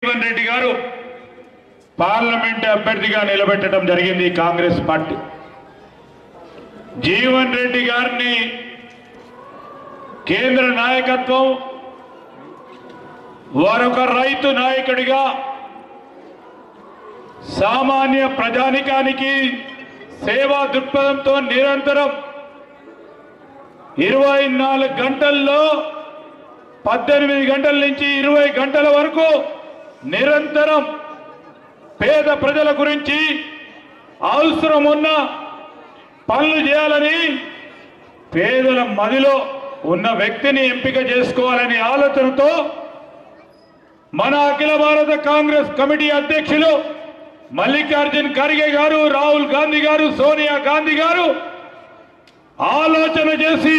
జీవన్ రెడ్డి గారు పార్లమెంట్ అభ్యర్థిగా నిలబెట్టడం జరిగింది కాంగ్రెస్ పార్టీ. జీవన్ రెడ్డి గారిని కేంద్ర నాయకత్వం వారొక రైతు నాయకుడిగా సామాన్య ప్రజానికానికి సేవా దృక్పథంతో నిరంతరం 24 గంటల్లో 18 గంటల నుంచి 20 గంటల వరకు నిరంతరం పేద ప్రజల గురించి అవసరం ఉన్న పనులు చేయాలని పేదల మదిలో ఉన్న వ్యక్తిని ఎంపిక చేసుకోవాలనే ఆలోచనతో మన అఖిల భారత కాంగ్రెస్ కమిటీ అధ్యక్షులు మల్లికార్జున్ ఖర్గే గారు, రాహుల్ గాంధీ గారు, సోనియా గాంధీ గారు ఆలోచన చేసి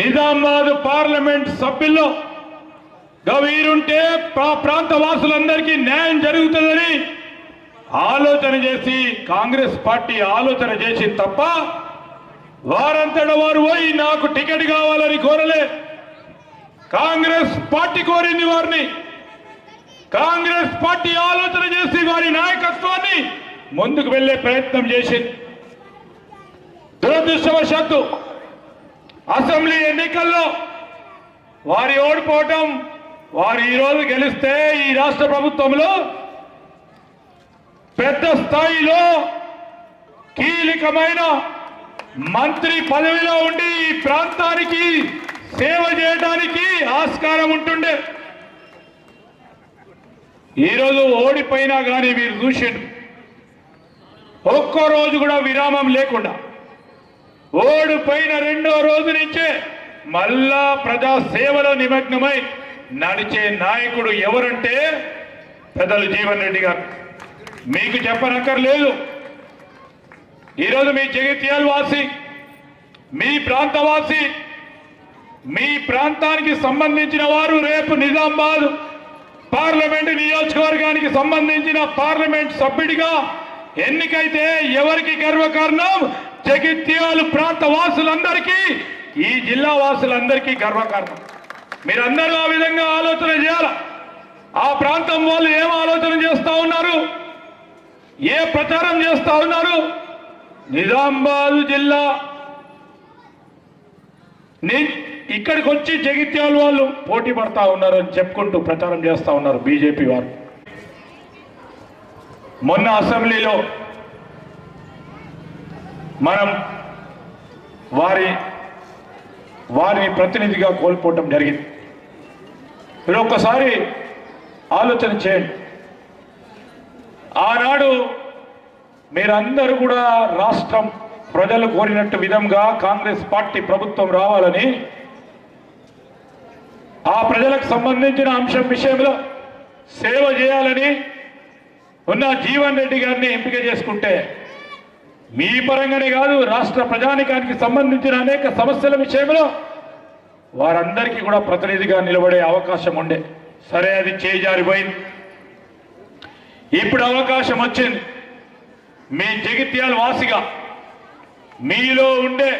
నిజామాబాద్ పార్లమెంట్ సభ్యుల్లో వీరుంటే ప్రాంత వాసులందరికీ న్యాయం జరుగుతుందని ఆలోచన చేసి కాంగ్రెస్ పార్టీ ఆలోచన చేసి తప్ప వారంతట వారు పోయి నాకు టికెట్ కావాలని కోరలే. కాంగ్రెస్ పార్టీ కోరింది వారిని. కాంగ్రెస్ పార్టీ ఆలోచన చేసి వారి నాయకత్వాన్ని ముందుకు వెళ్లే ప్రయత్నం చేసింది. దురదృష్టవశాత్తు అసెంబ్లీ ఎన్నికల్లో వారి ఓడిపోవటం, వారు ఈరోజు గెలిస్తే ఈ రాష్ట్ర ప్రభుత్వంలో పెద్ద స్థాయిలో కీలకమైన మంత్రి పదవిలో ఉండి ఈ ప్రాంతానికి సేవ చేయడానికి ఆస్కారం ఉంటుండే. ఈరోజు ఓడిపోయినా కానీ మీరు చూసిండు ఒక్కో రోజు కూడా విరామం లేకుండా ఓడిపోయిన రెండో రోజు నుంచే మళ్ళా ప్రజా సేవలో నిమగ్నమై నడిచే నాయకుడు ఎవరంటే పెద్దలు జీవన్ రెడ్డి గారు. మీకు చెప్పనక్కర్లేదు. ఈరోజు మీ జగిత్యాల వాసి, మీ ప్రాంతవాసి, మీ ప్రాంతానికి సంబంధించిన వారు రేపు నిజామాబాద్ పార్లమెంట్ నియోజకవర్గానికి సంబంధించిన పార్లమెంట్ సభ్యుడిగా ఎన్నికైతే ఎవరికి గర్వకారణం? జగిత్యాల ప్రాంత వాసులందరికీ, ఈ జిల్లా వాసులందరికీ గర్వకారణం. మీరందరూ ఆ విధంగా ఆలోచన చేయాలి. ఆ ప్రాంతం వాళ్ళు ఏం ఆలోచన చేస్తా ఉన్నారు, ఏ ప్రచారం చేస్తా ఉన్నారు? నిజామాబాద్ జిల్లా ఇక్కడికి వచ్చి జగిత్యాల వాళ్ళు పోటీ పడతా ఉన్నారు అని చెప్పుకుంటూ ప్రచారం చేస్తా ఉన్నారు బీజేపీ వారు. మొన్న అసెంబ్లీలో మనం వారిని ప్రతినిధిగా కోల్పోవటం జరిగింది. మీరు ఒక్కసారి ఆలోచన చేయండి. ఆనాడు మీరందరూ కూడా రాష్ట్రం ప్రజలు కోరినట్టు విధంగా కాంగ్రెస్ పార్టీ ప్రభుత్వం రావాలని, ఆ ప్రజలకు సంబంధించిన అంశం విషయంలో సేవ చేయాలని ఉన్న జీవన్ రెడ్డి గారిని ఎంపిక చేసుకుంటే మీ పరంగానే కాదు, రాష్ట్ర ప్రజానికానికి సంబంధించిన అనేక సమస్యల విషయంలో వారందరికీ కూడా ప్రతినిధిగా నిలబడే అవకాశం ఉండే. సరే, అది చేజారిపోయింది. ఇప్పుడు అవకాశం వచ్చింది. మీ జగిత్యాల వాసిగా మీలో ఉండే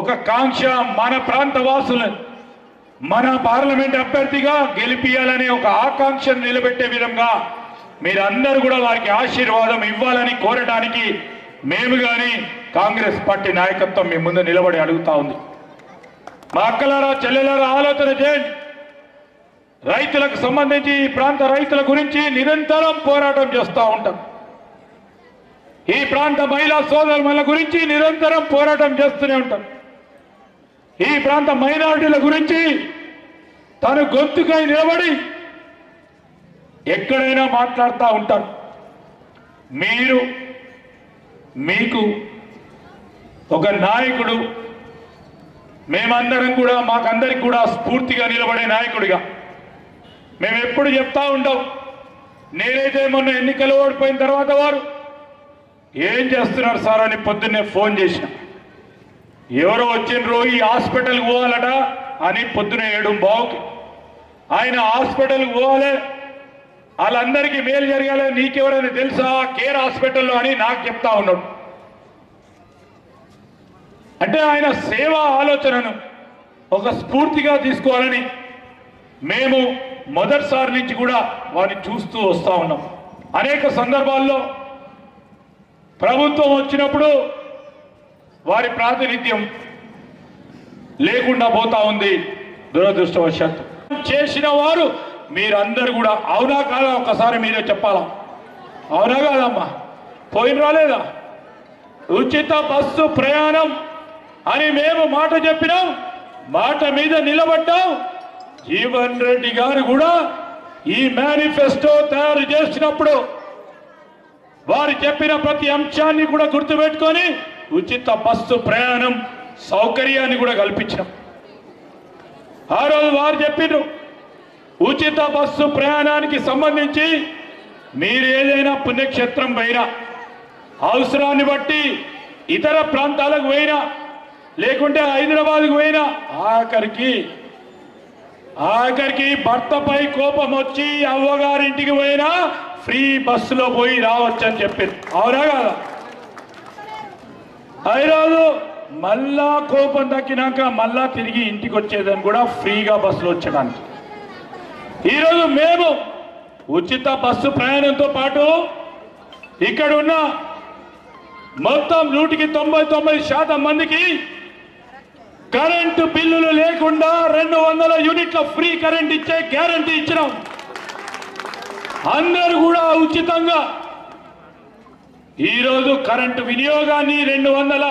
ఒక కాంక్ష, మన ప్రాంత వాసులను మన పార్లమెంట్ అభ్యర్థిగా గెలిపియాలనే ఒక ఆకాంక్షను నిలబెట్టే విధంగా మీరందరూ కూడా వారికి ఆశీర్వాదం ఇవ్వాలని కోరడానికి మేము కానీ కాంగ్రెస్ పార్టీ నాయకత్వం మీ ముందు నిలబడి అడుగుతా ఉంది. మా అక్కలారా, చెల్లెలారా, ఆలోచన చేయండి. రైతులకు సంబంధించి ఈ ప్రాంత రైతుల గురించి నిరంతరం పోరాటం చేస్తూ ఉంటాం. ఈ ప్రాంత మహిళా సోదరుల గురించి నిరంతరం పోరాటం చేస్తూనే ఉంటాం. ఈ ప్రాంత మైనారిటీల గురించి తను గొంతుకై నిలబడి ఎక్కడైనా మాట్లాడుతూ ఉంటారు. మీకు ఒక నాయకుడు, మేమందరం కూడా, మాకందరికి కూడా స్ఫూర్తిగా నిలబడే నాయకుడిగా మేము ఎప్పుడు చెప్తా ఉంటాం. నేనైతే మొన్న ఎన్నికలు ఓడిపోయిన తర్వాత వారు ఏం చేస్తున్నారు సార్ అని పొద్దున్నే ఫోన్ చేసిన. ఎవరో వచ్చిండ్రు, ఈ హాస్పిటల్కి పోవాలట అని పొద్దున 7:15 ఆయన హాస్పిటల్కి పోవాలి, వాళ్ళందరికీ మేలు జరగాలి, నీకెవరైనా తెలుసా కేర్ హాస్పిటల్లో అని నాకు చెప్తా ఉన్నాడు. అంటే ఆయన సేవా ఆలోచనను ఒక స్ఫూర్తిగా తీసుకోవాలని మేము మొదటిసారి నుంచి కూడా వారిని చూస్తూ వస్తూ ఉన్నాం. అనేక సందర్భాల్లో ప్రభుత్వం వచ్చినప్పుడు వారి ప్రాతినిధ్యం లేకుండా పోతా ఉంది. దురదృష్టవశాత్తు చేసిన వారు మీరందరూ కూడా అవునా కాదా ఒకసారి మీరే చెప్పాలా? అవునా కాదమ్మా? పోయిన రాలేదా? ఉచిత బస్సు ప్రయాణం అని మేము మాట చెప్పినాం, మాట మీద నిలబడ్డాం. జీవన్ రెడ్డి గారు కూడా ఈ మేనిఫెస్టో తయారు చేసినప్పుడు వారు చెప్పిన ప్రతి అంశాన్ని కూడా గుర్తుపెట్టుకొని ఉచిత బస్సు ప్రయాణం సౌకర్యాన్ని కూడా కల్పించాం. ఆ రోజు వారు చెప్పినారు ఉచిత బస్సు ప్రయాణానికి సంబంధించి మీరు ఏదైనా పుణ్యక్షేత్రం పోయినా, అవసరాన్ని బట్టి ఇతర ప్రాంతాలకు పోయినా, లేకుంటే హైదరాబాద్కు పోయినా, ఆఖరికి భర్తపై కోపం వచ్చి అవ్వగారింటికి పోయినా ఫ్రీ బస్సులో పోయి రావచ్చని చెప్పింది. అవునా కాదా? ఈరోజు మళ్ళా కోపం దక్కినాక మళ్ళా తిరిగి ఇంటికి వచ్చేదని కూడా ఫ్రీగా బస్సులో వచ్చడానికి. ఈరోజు మేము ఉచిత బస్సు ప్రయాణంతో పాటు ఇక్కడున్న మొత్తం 99% మందికి కరెంటు బిల్లులు లేకుండా 200 యూనిట్ల ఫ్రీ కరెంట్ ఇచ్చే గ్యారంటీ ఇచ్చినాం. అందరూ కూడా ఉచితంగా ఈరోజు కరెంటు వినియోగాన్ని 200